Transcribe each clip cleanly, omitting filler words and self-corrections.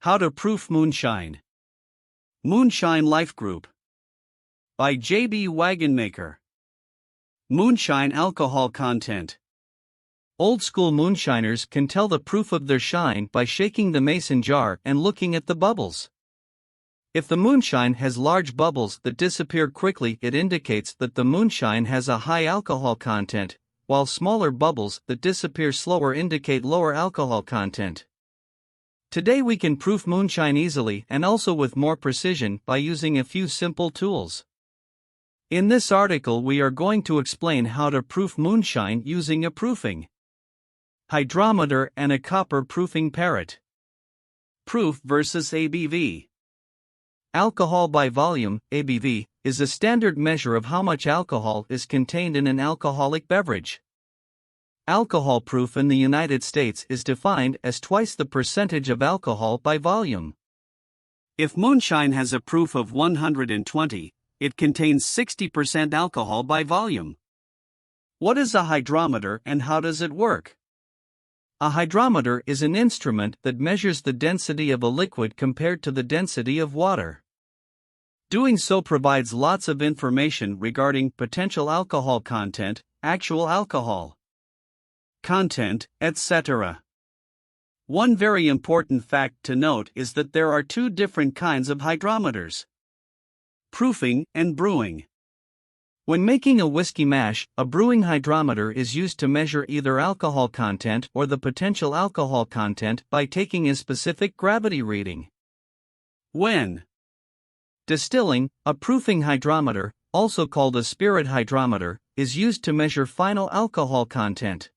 How to Proof Moonshine. Moonshine Life Group. By J.B. Wagonmaker. Moonshine alcohol content. Old school moonshiners can tell the proof of their shine by shaking the mason jar and looking at the bubbles. If the moonshine has large bubbles that disappear quickly, it indicates that the moonshine has a high alcohol content, while smaller bubbles that disappear slower indicate lower alcohol content. Today we can proof moonshine easily and also with more precision by using a few simple tools. In this article we are going to explain how to proof moonshine using a proofing hydrometer and a copper proofing Parrot. Proof versus ABV. Alcohol by volume, ABV, is a standard measure of how much alcohol is contained in an alcoholic beverage. Alcohol proof in the United States is defined as twice the percentage of alcohol by volume. If moonshine has a proof of 120, it contains 60% alcohol by volume. What is a hydrometer and how does it work? A hydrometer is an instrument that measures the density of a liquid compared to the density of water. Doing so provides lots of information regarding potential alcohol content, actual alcohol content, etc. One very important fact to note is that there are two different kinds of hydrometers: proofing and brewing. When making a whiskey mash, a brewing hydrometer is used to measure either alcohol content or the potential alcohol content by taking a specific gravity reading. When distilling, a proofing hydrometer, also called a spirit hydrometer, is used to measure final alcohol content.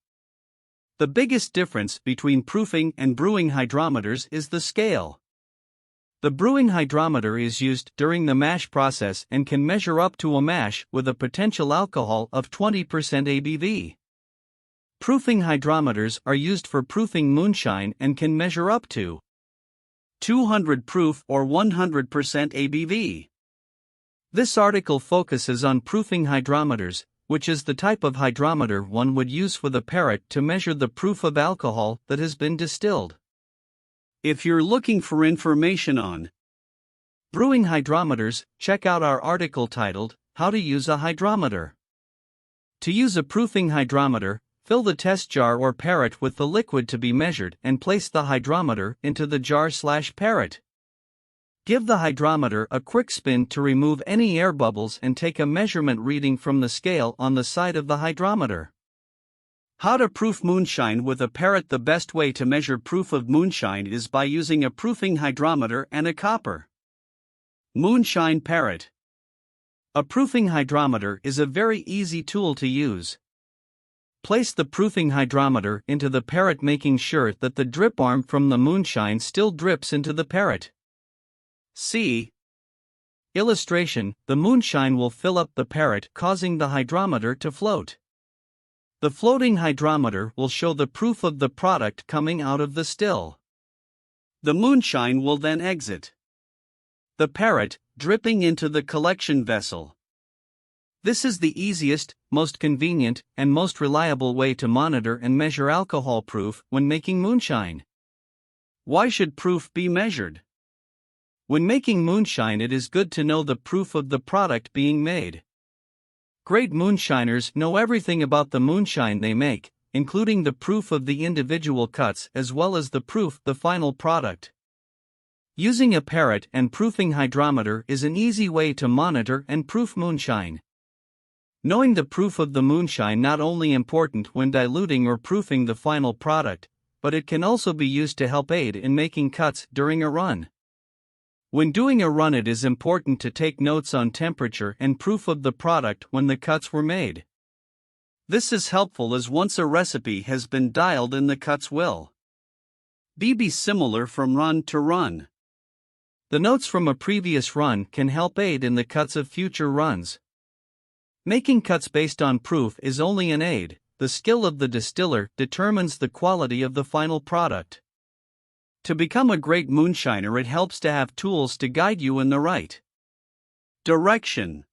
The biggest difference between proofing and brewing hydrometers is the scale. The brewing hydrometer is used during the mash process and can measure up to a mash with a potential alcohol of 20% ABV. Proofing hydrometers are used for proofing moonshine and can measure up to 200 proof or 100% ABV. This article focuses on proofing hydrometers, which is the type of hydrometer one would use for the Parrot to measure the proof of alcohol that has been distilled. If you're looking for information on brewing hydrometers, check out our article titled, How to Use a Hydrometer. To use a proofing hydrometer, fill the test jar or Parrot with the liquid to be measured and place the hydrometer into the jar/Parrot. Give the hydrometer a quick spin to remove any air bubbles and take a measurement reading from the scale on the side of the hydrometer. How to proof moonshine with a Parrot. The best way to measure proof of moonshine is by using a proofing hydrometer and a copper moonshine Parrot. A proofing hydrometer is a very easy tool to use. Place the proofing hydrometer into the Parrot, making sure that the drip arm from the moonshine still drips into the Parrot. See illustration. The moonshine will fill up the Parrot, causing the hydrometer to float. The floating hydrometer will show the proof of the product coming out of the still. The moonshine will then exit the Parrot, dripping into the collection vessel. This is the easiest, most convenient, and most reliable way to monitor and measure alcohol proof when making moonshine. Why should proof be measured? When making moonshine, it is good to know the proof of the product being made. Great moonshiners know everything about the moonshine they make, including the proof of the individual cuts as well as the proof of the final product. Using a Parrot and proofing hydrometer is an easy way to monitor and proof moonshine. Knowing the proof of the moonshine not only important when diluting or proofing the final product, but it can also be used to help aid in making cuts during a run. When doing a run, it is important to take notes on temperature and proof of the product when the cuts were made. This is helpful as once a recipe has been dialed in, the cuts will be similar from run to run. The notes from a previous run can help aid in the cuts of future runs. Making cuts based on proof is only an aid. The skill of the distiller determines the quality of the final product. To become a great moonshiner, it helps to have tools to guide you in the right direction.